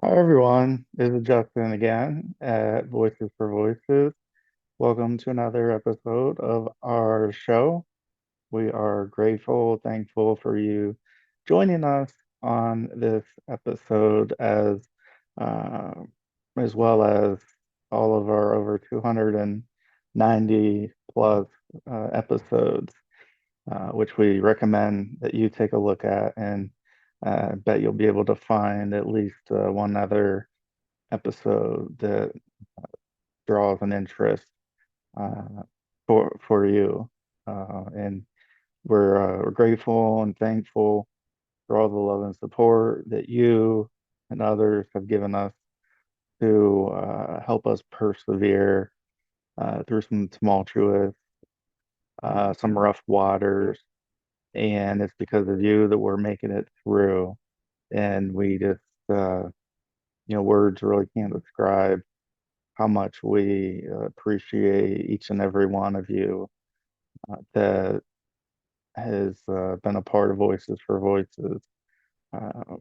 Hi everyone, this is Justin again at Voices for Voices. Welcome to another episode of our show. We are grateful, thankful for you joining us on this episode uh, as well as all of our over 290 plus episodes, which we recommend that you take a look at and bet you'll be able to find at least one other episode that draws an interest uh, for you. And we're grateful and thankful for all the love and support that you and others have given us to help us persevere through some tumultuous, some rough waters. And it's because of you that we're making it through. And we just, words really can't describe how much we appreciate each and every one of you that has been a part of Voices for Voices. Uh,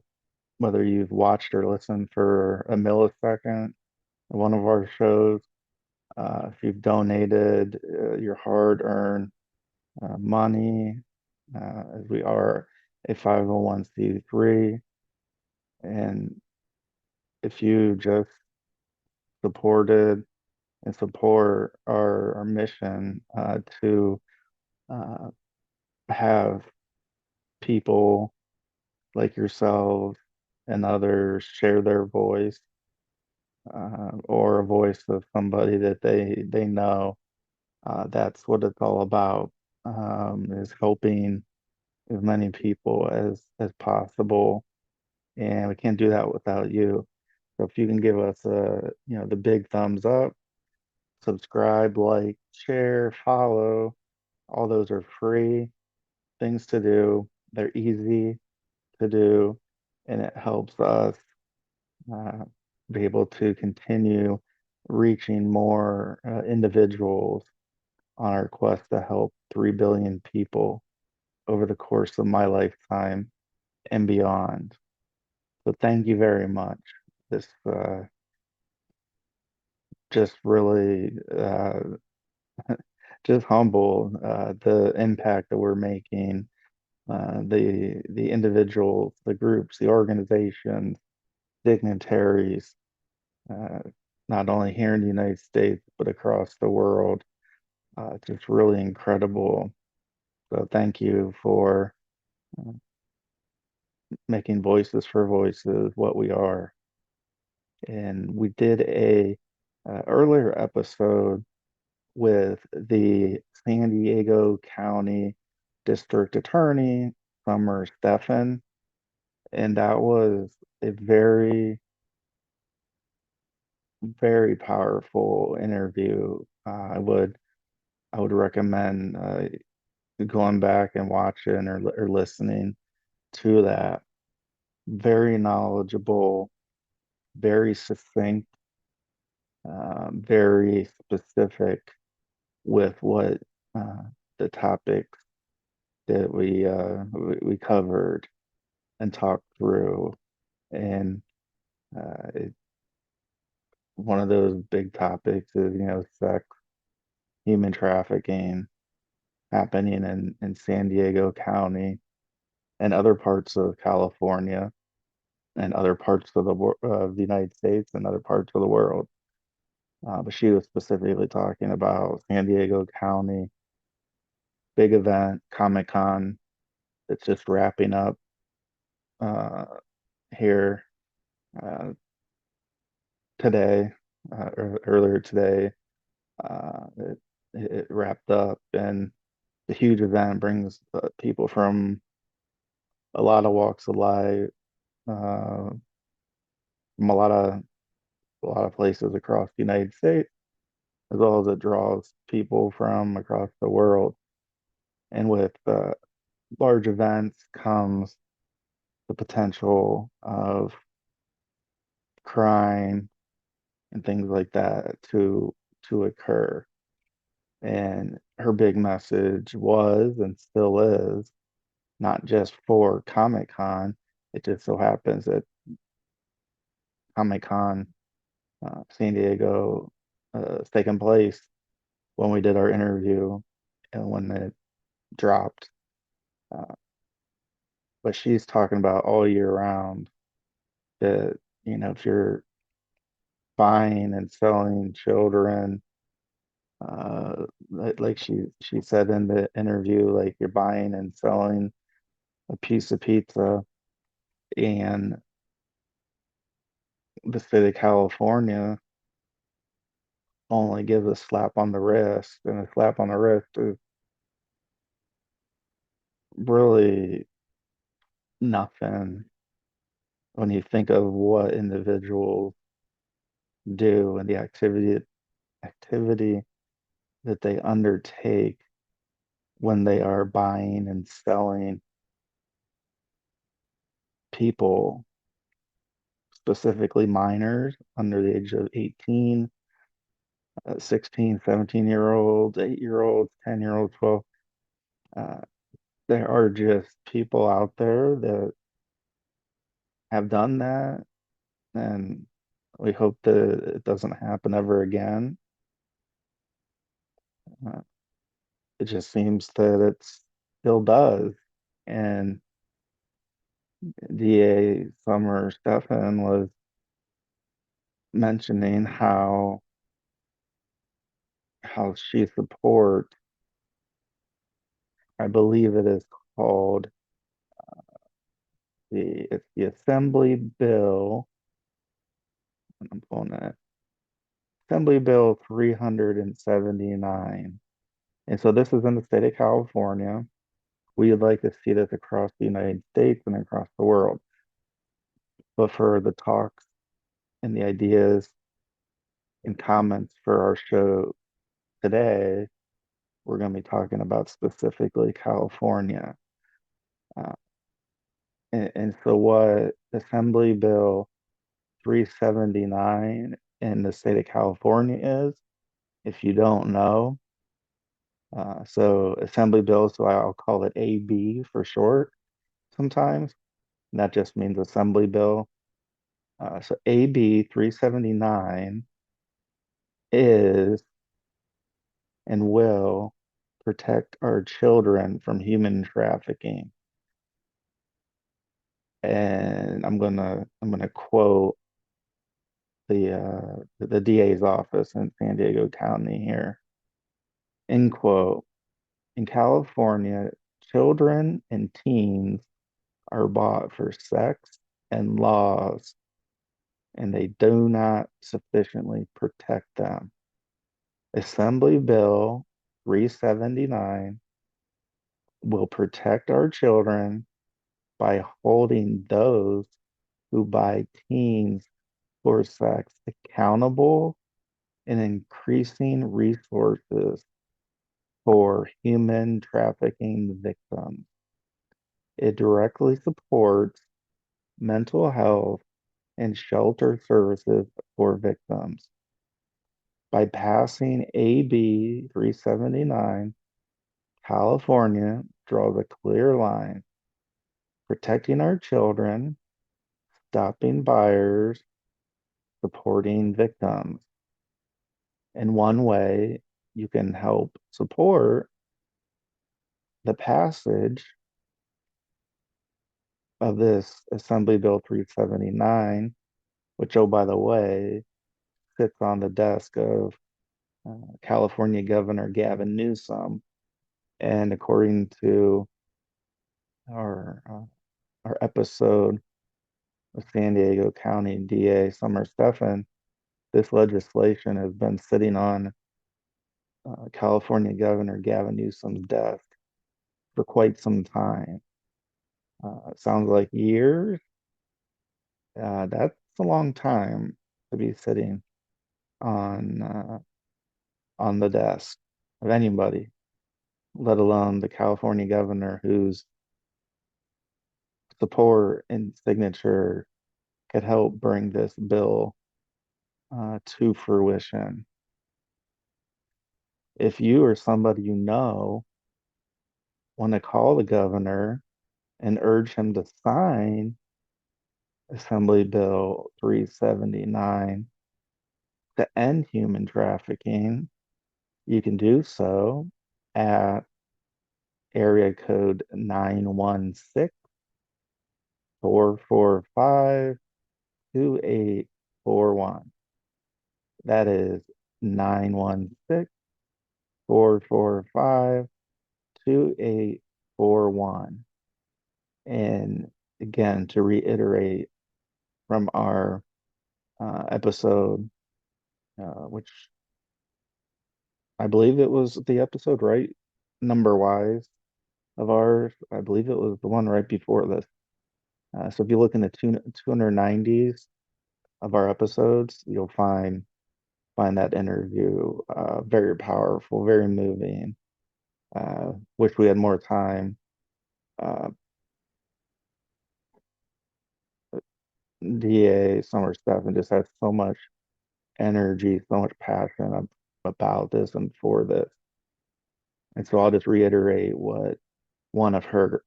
whether you've watched or listened for a millisecond of one of our shows, if you've donated your hard-earned money, as we are a 501c3, and if you just supported and support our mission to uh, have people like yourselves and others share their voice or a voice of somebody that they know. That's what it's all about, is helping as many people as possible. And we can't do that without you. So if you can give us the big thumbs up, subscribe, like, share, follow, all those are free things to do. They're easy to do, and it helps us uh, be able to continue reaching more individuals on our quest to help 3 billion people over the course of my lifetime and beyond. So thank you very much. This just really just humble the impact that we're making, the individuals, the groups, the organizations, dignitaries, uh, not only here in the United States, but across the world. It's just really incredible. So thank you for uh, making Voices for Voices what we are. And we did a earlier episode with the San Diego County District Attorney, Summer Stephan, and that was a very, very powerful interview. I would recommend going back and watching or listening to that. Very knowledgeable, very succinct, very specific with what uh, the topics that we covered and talked through. And one of those big topics is, sex, human trafficking happening in San Diego County and other parts of California and other parts of the United States and other parts of the world. But she was specifically talking about San Diego County, big event, Comic-Con, that's just wrapping up uh, here uh, today, earlier today. It wrapped up, and the huge event brings people from a lot of walks of life, uh, from a lot of places across the United States, as well as it draws people from across the world. And with large events comes the potential of crime and things like that to occur. And her big message was and still is not just for Comic Con. It just so happens that Comic Con, San Diego, taking place when we did our interview and when it dropped. Uh, but she's talking about all year round that, if you're buying and selling children, like she said in the interview, like you're buying and selling a piece of pizza, and the state of California only gives a slap on the wrist, and a slap on the wrist is really nothing when you think of what individuals do and the activity that they undertake when they are buying and selling people, specifically minors under the age of 18, 16, 17-year-olds, 8-year-olds, 10-year-olds, 12. Uh, there are just people out there that have done that, and we hope that it doesn't happen ever again. Uh, it just seems that it still does. And DA Summer Stephan was mentioning how she supports, I believe it is called it's the Assembly Bill. I'm pulling that Assembly Bill 379. And so this is in the state of California. We would like to see this across the United States and across the world. But for the talks and the ideas and comments for our show today, we're going to be talking about specifically California. Uh, and so, what Assembly Bill 379 in the state of California is, if you don't know, so Assembly Bill, so I'll call it AB for short sometimes. And that just means Assembly Bill. So AB 379 is and will protect our children from human trafficking. And I'm gonna quote the DA's office in San Diego County here. End quote. In California, children and teens are bought for sex and laws, and they do not sufficiently protect them. Assembly Bill 379 will protect our children by holding those who buy teens for sex accountable and increasing resources for human trafficking victims. It directly supports mental health and shelter services for victims. By passing AB 379, California draws a clear line protecting our children, stopping buyers, supporting victims. In one way, you can help support the passage of this Assembly Bill 379, which, oh, by the way, sits on the desk of California Governor Gavin Newsom. And according to our our episode of San Diego County DA Summer Stephan, this legislation has been sitting on California Governor Gavin Newsom's desk for quite some time. It sounds like years. That's a long time to be sitting on the desk of anybody, let alone the California governor whose support and signature could help bring this bill to fruition. If you or somebody you know want to call the governor and urge him to sign Assembly Bill 379 to end human trafficking, you can do so at area code 916-445-2841. That is 916-445-2841. And again, to reiterate from our episode, which I believe it was the episode, right? Number wise of ours. I believe it was the one right before this. So if you look in the 290s of our episodes, you'll find that interview very powerful, very moving. Wish we had more time. Uh, DA Summer Stephan just had so much energy, so much passion about this and for this. And so I'll just reiterate what one of her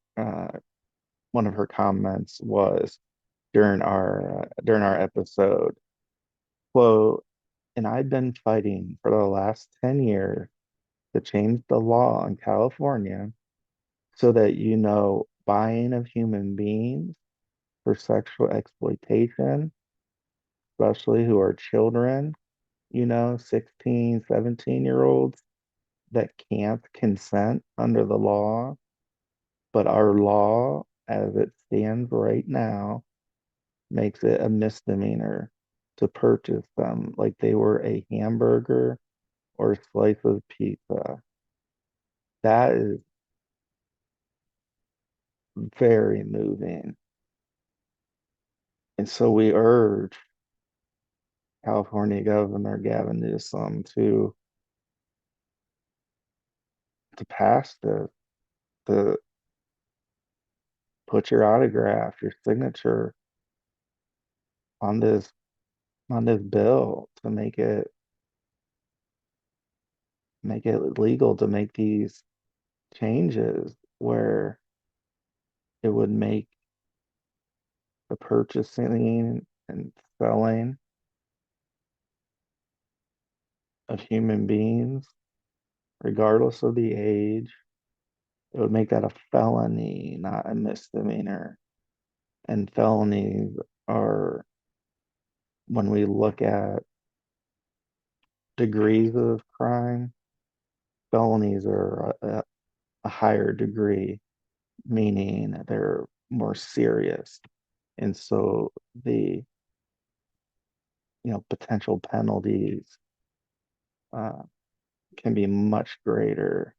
one of her comments was during our episode. Quote, and I've been fighting for the last 10 years to change the law in California so that buying of human beings for sexual exploitation, especially who are children, 16, 17-year-olds that can't consent under the law. But our law, as it stands right now, makes it a misdemeanor to purchase them like they were a hamburger or a slice of pizza. That is very moving. And so we urge California Governor Gavin Newsom to pass this, to put your autograph, your signature on this bill to make it legal to make these changes where it would make the purchasing and selling of human beings, regardless of the age, it would make that a felony, not a misdemeanor. And felonies are, when we look at degrees of crime, felonies are a higher degree, meaning they're more serious. And so the, potential penalties uh, can be much greater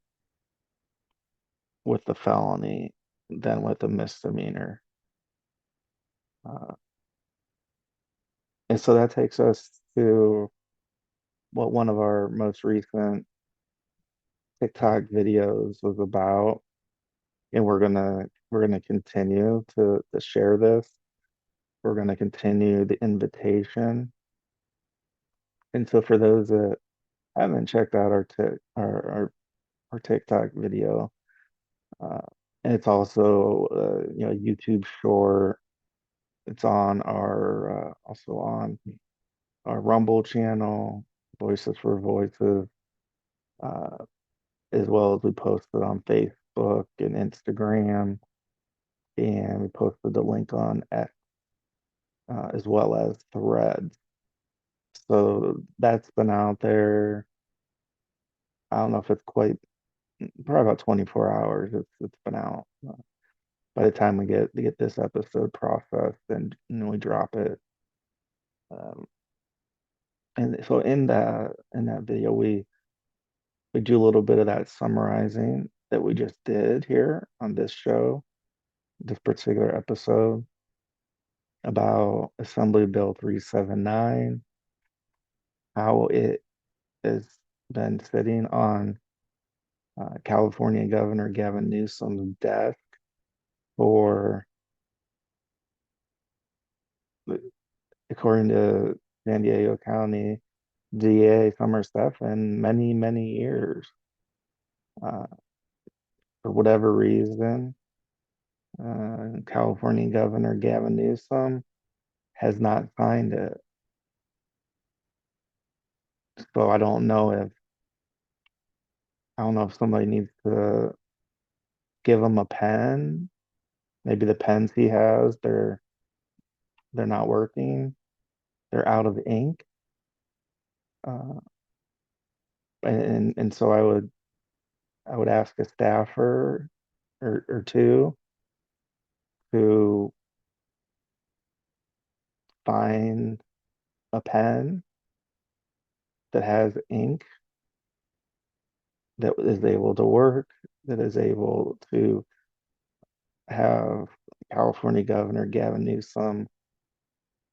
with the felony than with the misdemeanor. Uh, and so that takes us to what one of our most recent TikTok videos was about. And we're gonna continue to share this. We're gonna continue the invitation. And so for those that haven't checked out our TikTok video, uh, and it's also YouTube short. It's on our also on our Rumble channel, Voices for Voices, uh, as well as we posted on Facebook and Instagram, and we posted the link on X, as well as Threads. So that's been out there. I don't know if it's quite, probably about 24 hours. It's been out. By the time we get this episode processed and we drop it, um, and so in that video we do a little bit of that summarizing that we just did here on this show, this particular episode about Assembly Bill 379, how it has been sitting on California Governor Gavin Newsom's desk for, according to San Diego County DA Summer Stephan, many, many years. Uh, for whatever reason, California Governor Gavin Newsom has not signed it. So I don't know if somebody needs to give him a pen. Maybe the pens he has, they're not working. They're out of ink. Uh, and so I would ask a staffer or two to find a pen that has ink that is able to work, that is able to have California Governor Gavin Newsom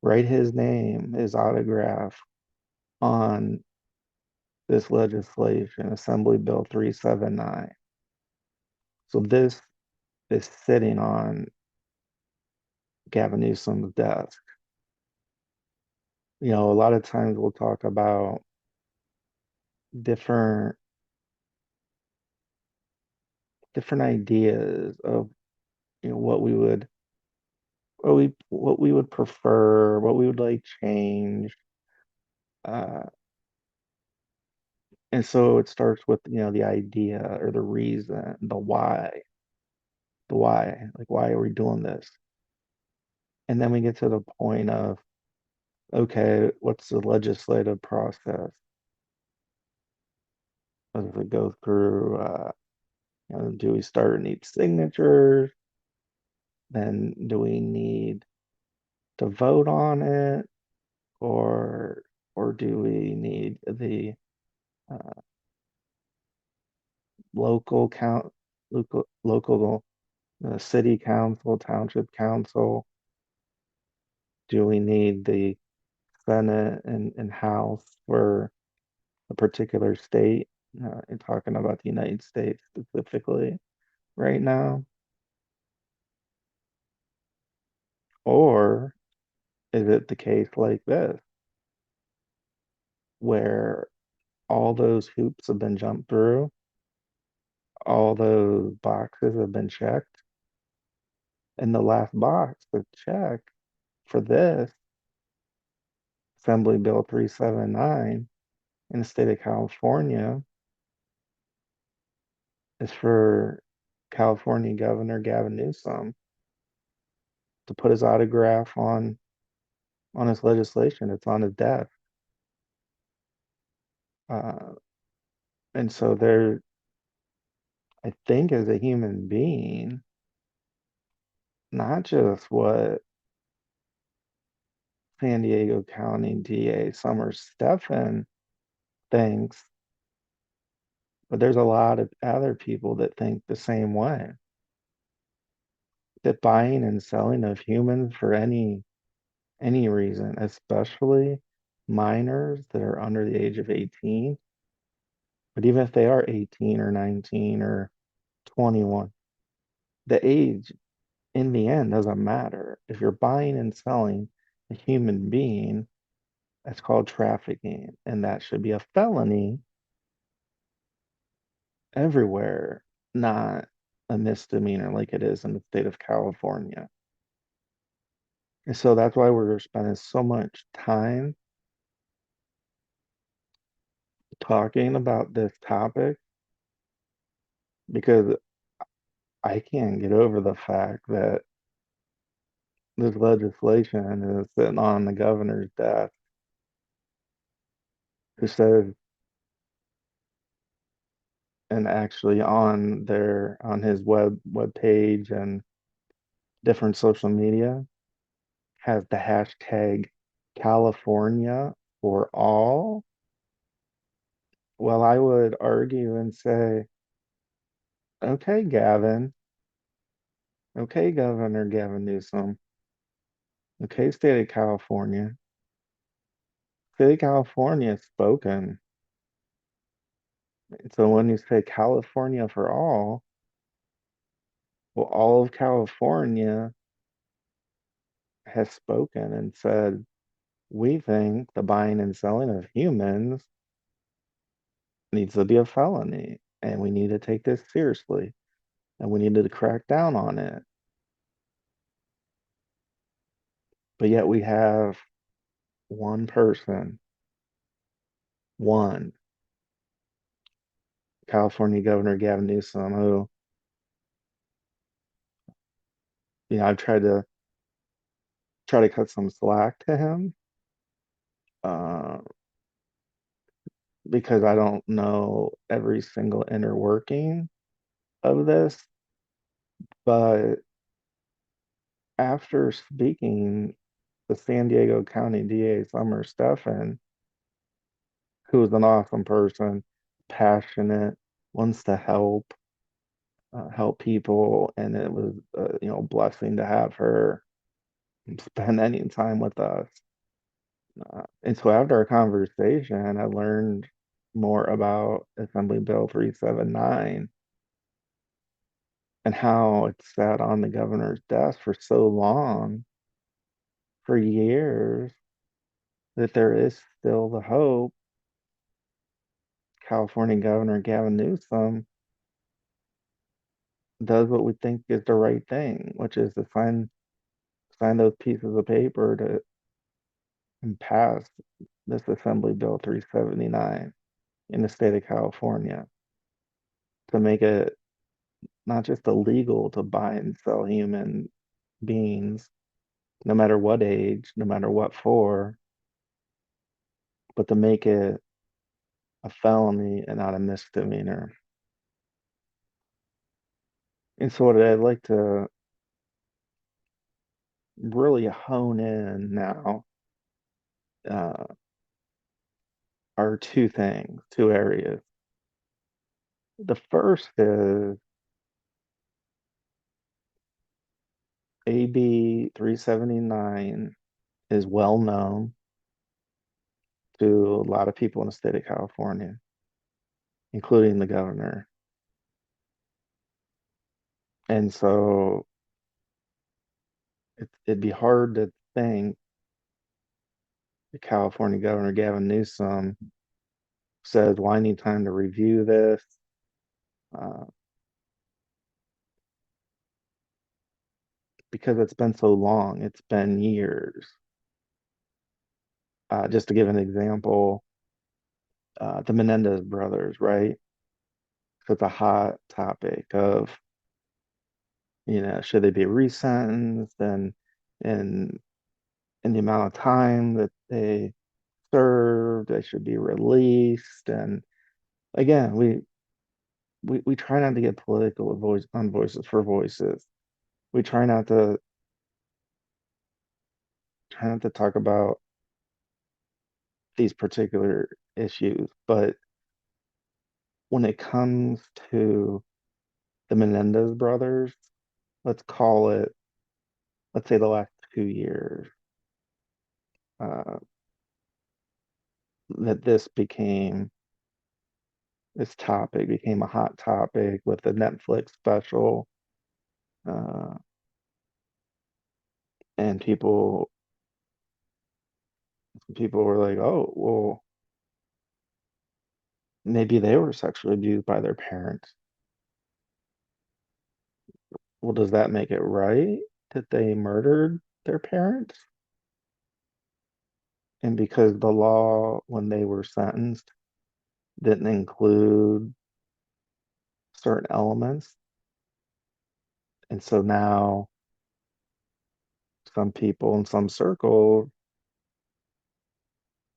write his name, his autograph on this legislation, Assembly Bill 379. So this is sitting on Gavin Newsom's desk. You know, a lot of times we'll talk about different different ideas of what we would what we would prefer, what we would like changed. Uh, and so it starts with the idea or the reason, the why, like why are we doing this? And then we get to the point of okay, what's the legislative process? Does it go through? Do we start need signatures? Then do we need to vote on it, or do we need the uh, local count, local city council, township council? Do we need the Senate and House for a particular state? And talking about the United States specifically right now, or is it the case like this where all those hoops have been jumped through, all those boxes have been checked, and the last box to check for this Assembly Bill 379 in the state of California is for California Governor Gavin Newsom to put his autograph on his legislation. It's on his desk. Uh, and so there, I think as a human being, not just what San Diego County DA Summer Stephan thinks, but there's a lot of other people that think the same way. That buying and selling of humans for any reason, especially minors that are under the age of 18, but even if they are 18 or 19 or 21, the age in the end doesn't matter. If you're buying and selling a human being, that's called trafficking, and that should be a felony everywhere, not a misdemeanor like it is in the state of California. And so that's why we're spending so much time talking about this topic, because I can't get over the fact that this legislation is sitting on the governor's desk, who says, and actually on his web page and different social media, has the hashtag California for all. Well, I would argue and say, okay, Gavin, okay, Governor Gavin Newsom, okay, State of California, State of California has spoken. So when you say California for all, well, all of California has spoken and said, we think the buying and selling of humans needs to be a felony, and we need to take this seriously, and we need to crack down on it. But yet we have one person, one California Governor Gavin Newsom, who, I've tried to cut some slack to him, uh, because I don't know every single inner working of this. But after speaking to San Diego County DA Summer Stephan, who is an awesome person, passionate, wants to help people, and it was a blessing to have her spend any time with us. And so after our conversation, I learned more about Assembly Bill 379 and how it sat on the governor's desk for so long, for years, that there is still the hope California Governor Gavin Newsom does what we think is the right thing, which is to sign those pieces of paper to and pass this Assembly Bill 379 in the state of California to make it not just illegal to buy and sell human beings, no matter what age, no matter what for, but to make it a felony and not a misdemeanor. And so what I'd like to really hone in now uh, are two areas. The first is AB 379 is well known to a lot of people in the state of California, including the governor. And so it'd be hard to think the California Governor Gavin Newsom says, "Well, I need time to review this." Uh, because it's been so long, it's been years. Just to give an example, the Menendez brothers, right? So it's a hot topic of, should they be resentenced and in the amount of time that they served, they should be released. And again, we try not to get political with on Voices for Voices. We try not to talk about these particular issues, but when it comes to the Menendez brothers, let's call it, let's say the last 2 years, uh, that this topic became a hot topic with the Netflix special, uh, and people were like, "Oh, well, maybe they were sexually abused by their parents. Well, does that make it right that they murdered their parents?" And because the law, when they were sentenced, didn't include certain elements, and so now some people in some circles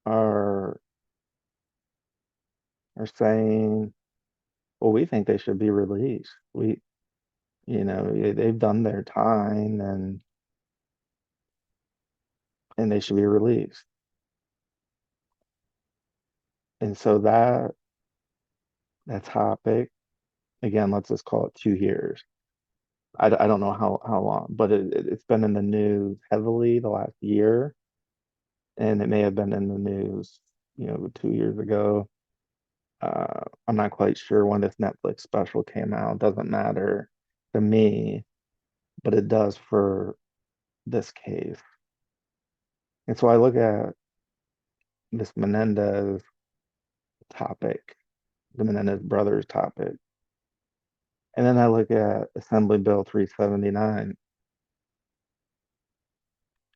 are saying, "Well, we think they should be released. They've done their time and they should be released." And so that topic, again, let's just call it 2 years. I don't know how long, but it's been in the news heavily the last year, and it may have been in the news, 2 years ago. I'm not quite sure when this Netflix special came out. Doesn't matter to me, but it does for this case. And so I look at this Menendez topic, the Menendez brothers topic, and then I look at Assembly Bill 379,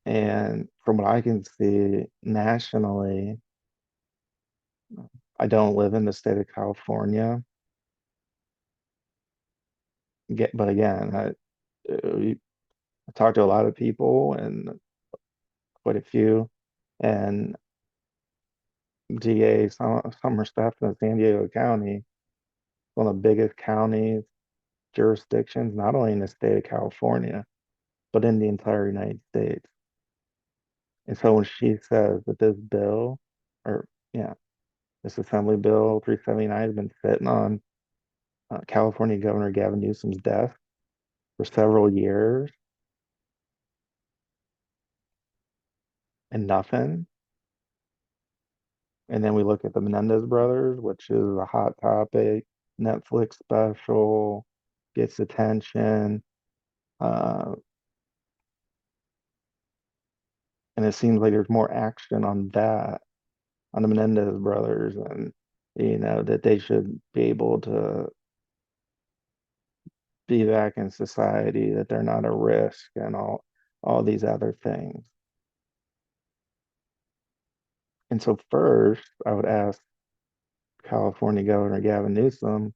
And from what I can see nationally, I don't live in the state of California. But again, I talked to a lot of people and quite a few, and DA Summer Stephan in San Diego County, one of the biggest counties, jurisdictions, not only in the state of California, but in the entire United States. And so when she says that this bill, or yeah, this Assembly Bill 379 has been sitting on California Governor Gavin Newsom's desk for several years and nothing. And then we look at the Menendez brothers, which is a hot topic, Netflix special, gets attention. Uh, and it seems like there's more action on that, on the Menendez brothers, and that they should be able to be back in society, that they're not a risk, and all these other things. And so first, I would ask California Governor Gavin Newsom,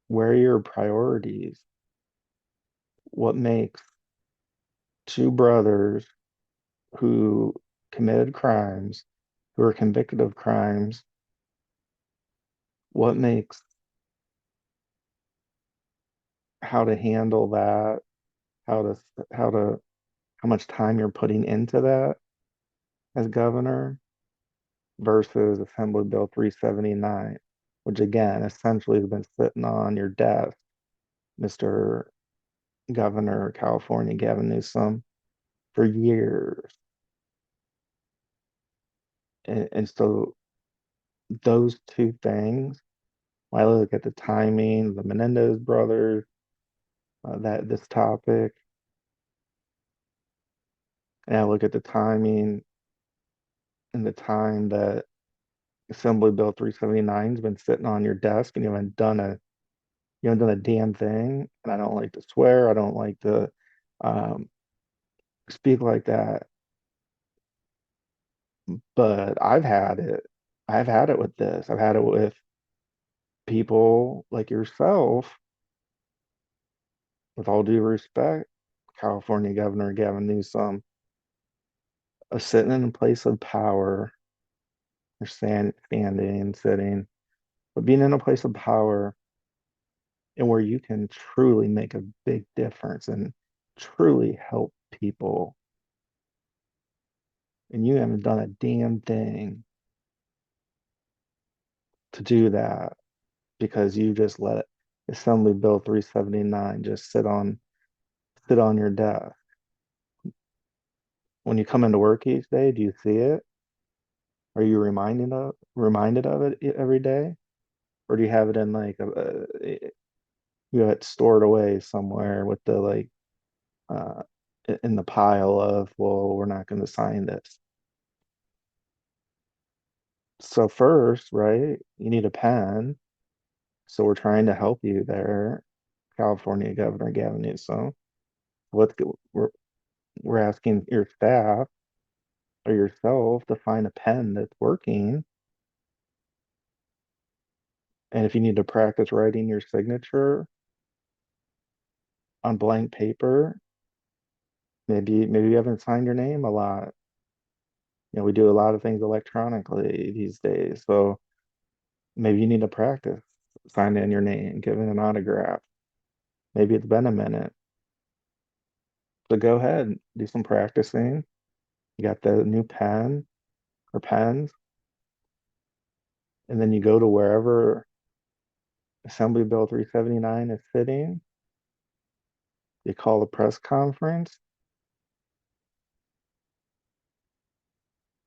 where are your priorities? What makes two brothers who committed crimes, who are convicted of crimes, what makes how to handle that, how to how to how much time you're putting into that as governor versus Assembly Bill 379, which again essentially has been sitting on your desk, Mr. Governor of California Gavin Newsom, for years. And so those two things, when I look at the timing, the Menendez brothers, that this topic, and I look at the timing and the time that Assembly Bill 379 has been sitting on your desk and you haven't done a damn thing. And I don't like to swear. I don't like to um, speak like that. But I've had it. I've had it with this. I've had it with people like yourself, with all due respect, California Governor Gavin Newsom, of sitting in a place of power, or standing, sitting, but being in a place of power and where you can truly make a big difference and truly help people. And you haven't done a damn thing to do that because you just let Assembly Bill 379 just sit on your desk. When you come into work each day, do you see it? Are you reminded of it every day? Or do you have it in like you have it stored away somewhere with the like uh in the pile of, well, we're not going to sign this. So first, right, you need a pen. So we're trying to help you there, California Governor Gavin Newsom. Let's get, we're asking your staff or yourself to find a pen that's working. And if you need to practice writing your signature on blank paper, maybe you haven't signed your name a lot. We do a lot of things electronically these days. So maybe you need to practice signing in your name, giving an autograph. Maybe it's been a minute. So go ahead, do some practicing. You got the new pen or pens, and then you go to wherever Assembly Bill 379 is sitting. You call a press conference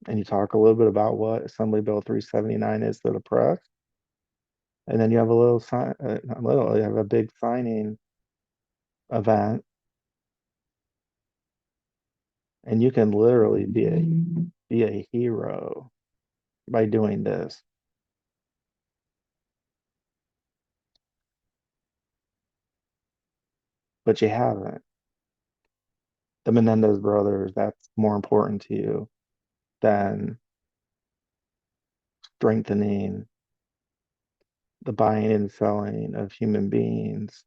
and you talk a little bit about what Assembly Bill 379 is to the press. And then you have a little sign, you have a big signing event, and you can literally be a hero by doing this. But you haven't. the Menendez brothers, that's more important to you than strengthening the buying and selling of human beings,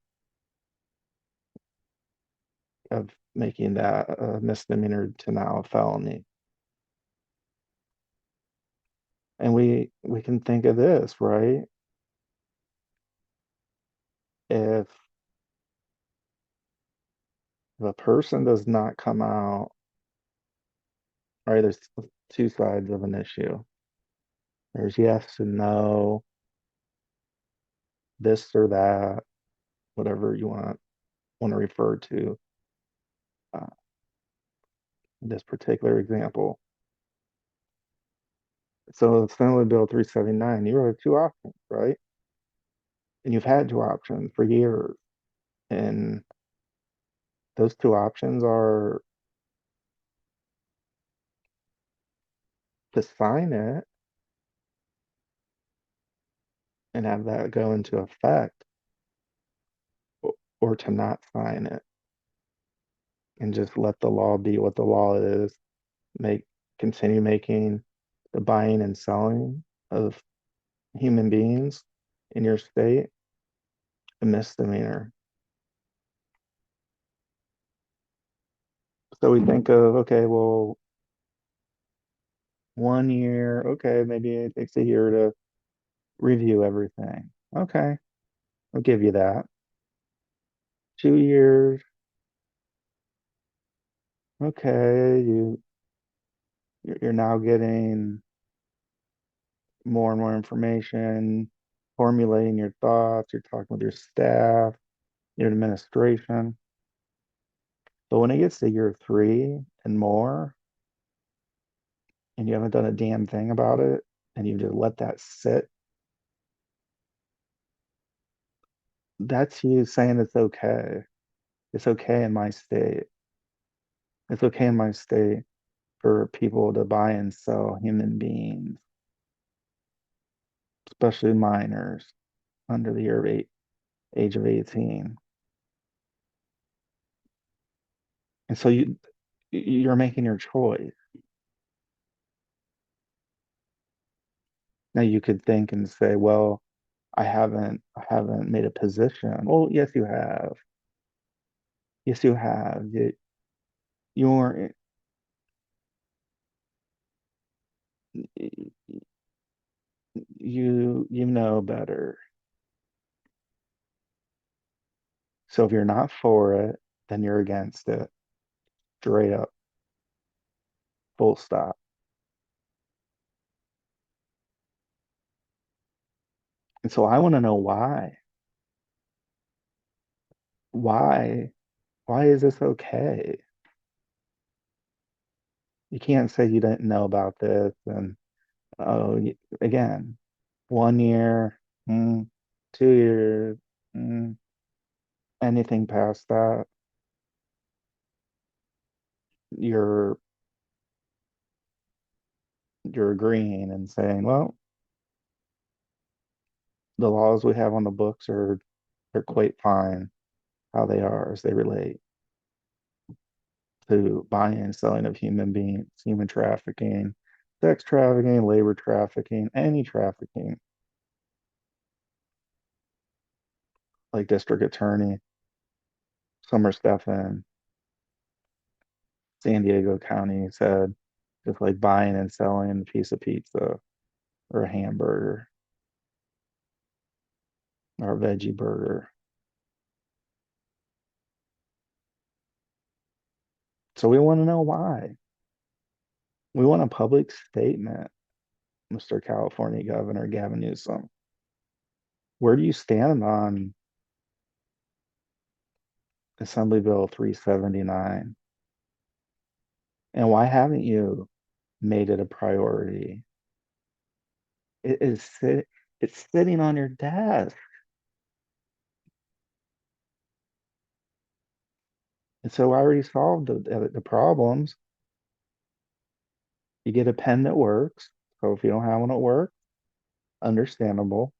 of making that a misdemeanor to now a felony. And we can think of this, right? If a person does not come out, right, there's two sides of an issue. There's yes and no, this or that, whatever you want to refer to uh, this particular example. So Senate Bill 379, you have two options, right? And you've had two options for years. And those two options are to sign it and have that go into effect, or to not sign it and just let the law be what the law is, make continue making the buying and selling of human beings in your state a misdemeanor. So we think of, okay, well, 1 year, okay, maybe it takes a year to review everything. Okay, I'll give you that. 2 years, okay, you're now getting more and more information, formulating your thoughts, you're talking with your staff, your administration. But when it gets to year three and more, and you haven't done a damn thing about it, and you just let that sit, that's you saying it's okay. It's okay in my state. It's okay in my state for people to buy and sell human beings, especially minors under the age of 18. And so you're making your choice. Now you could think and say, well, I haven't made a position. Well, yes, you have. Yes, you have. You're you know better. So if you're not for it, then you're against it. Straight up, full stop. And so I want to know why. Why? Why is this okay? You can't say you didn't know about this. And oh, again, 1 year, 2 years, mm, anything past that, you're you're agreeing and saying, well, the laws we have on the books are quite fine how they are as they relate to buying and selling of human beings, human trafficking, sex trafficking, labor trafficking, any trafficking. Like District Attorney Summer Stephan, San Diego County said, just like buying and selling a piece of pizza or a hamburger or a veggie burger. So we want to know why. We want a public statement, Mr. California Governor Gavin Newsom. Where do you stand on Assembly Bill 379? And why haven't you made it a priority? It is it's sitting on your desk. And so I already solved the problems. You get a pen that works. So if you don't have one at work, understandable.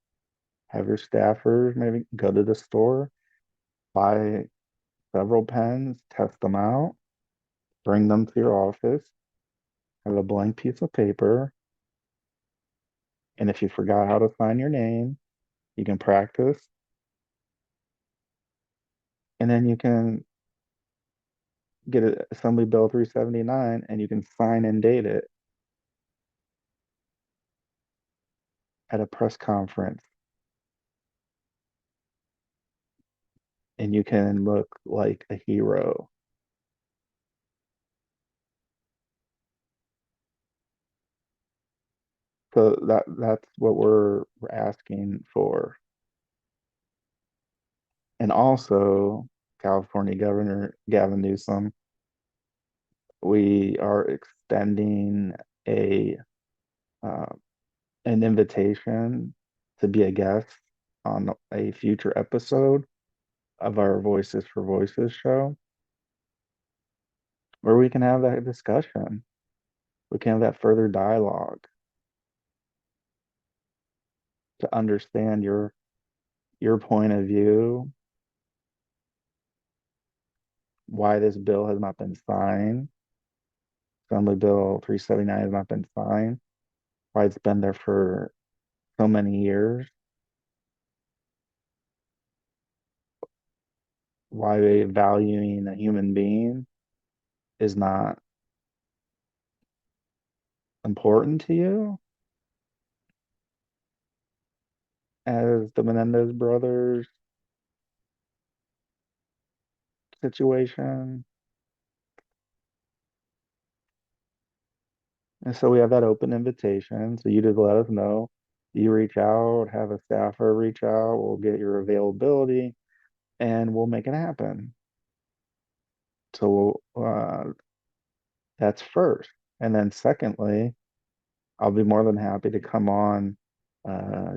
Have your staffers maybe go to the store, buy several pens, test them out, bring them to your office, have a blank piece of paper, and if you forgot how to sign your name, you can practice, and then you can get a Assembly Bill 379 and you can sign and date it at a press conference, and you can look like a hero. So that's what we're asking for. And also, California Governor Gavin Newsom, we are extending a uh, an invitation to be a guest on a future episode of our Voices for Voices show, where we can have that discussion. We can have that further dialogue to understand your point of view, why this bill has not been signed, Assembly Bill 379 has not been signed, why it's been there for so many years, why valuing a human being is not important to you, as the Menendez brothers situation. And so we have that open invitation. So you just let us know. You reach out, have a staffer reach out, we'll get your availability and we'll make it happen. So that's first. And then secondly, I'll be more than happy to come on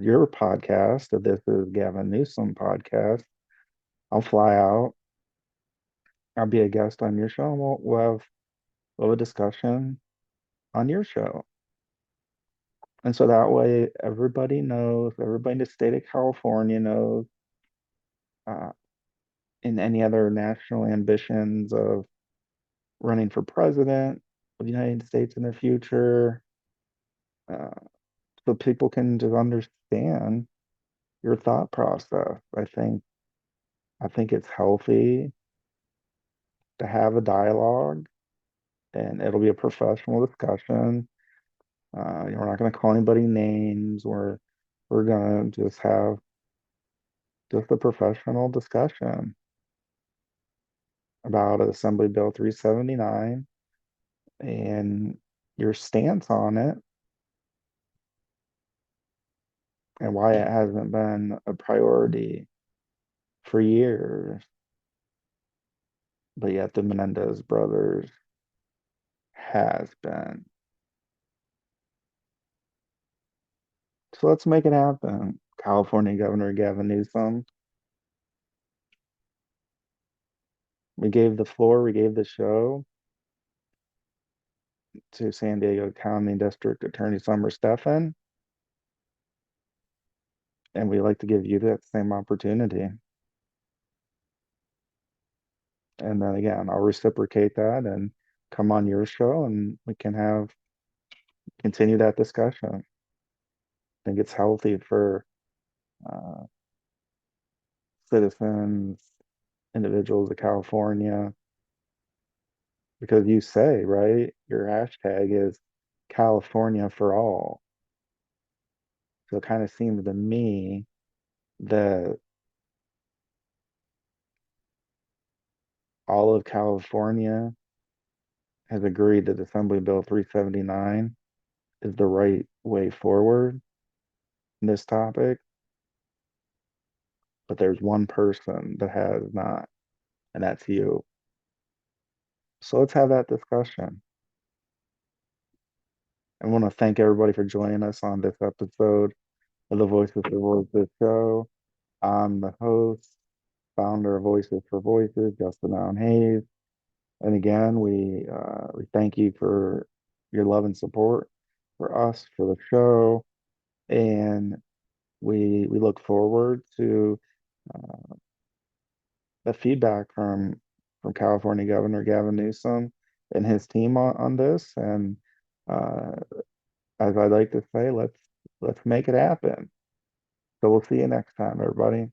your podcast. If this is Gavin Newsom podcast, I'll fly out. I'll be a guest on your show, and we'll have a discussion on your show. And so that way, everybody knows, everybody in the state of California knows, uh, in any other national ambitions of running for president of the United States in the future, uh, so people can just understand your thought process. I think it's healthy to have a dialogue, and it'll be a professional discussion. We're not going to call anybody names. We're going to just have just a professional discussion about Assembly Bill 379 and your stance on it and why it hasn't been a priority for years, but yet the Menendez brothers has been. So let's make it happen. California Governor Gavin Newsom, we gave the floor, we gave the show to San Diego County District Attorney Summer Stephan, and we like to give you that same opportunity. And then again, I'll reciprocate that and come on your show and we can have continue that discussion. I think it's healthy for uh, citizens, individuals of California, because you say, right, your hashtag is California for all. So it kind of seems to me that all of California has agreed that Assembly Bill 379 is the right way forward in this topic, but there's one person that has not, and that's you. So let's have that discussion. I want to thank everybody for joining us on this episode of the Voices for Voices show. I'm the host, founder of Voices for Voices, Justin Allen Hayes. And again, we thank you for your love and support for us, for the show, and we look forward to the feedback from California Governor Gavin Newsom and his team on this. And uh, as I like to say, let's make it happen. So we'll see you next time, everybody.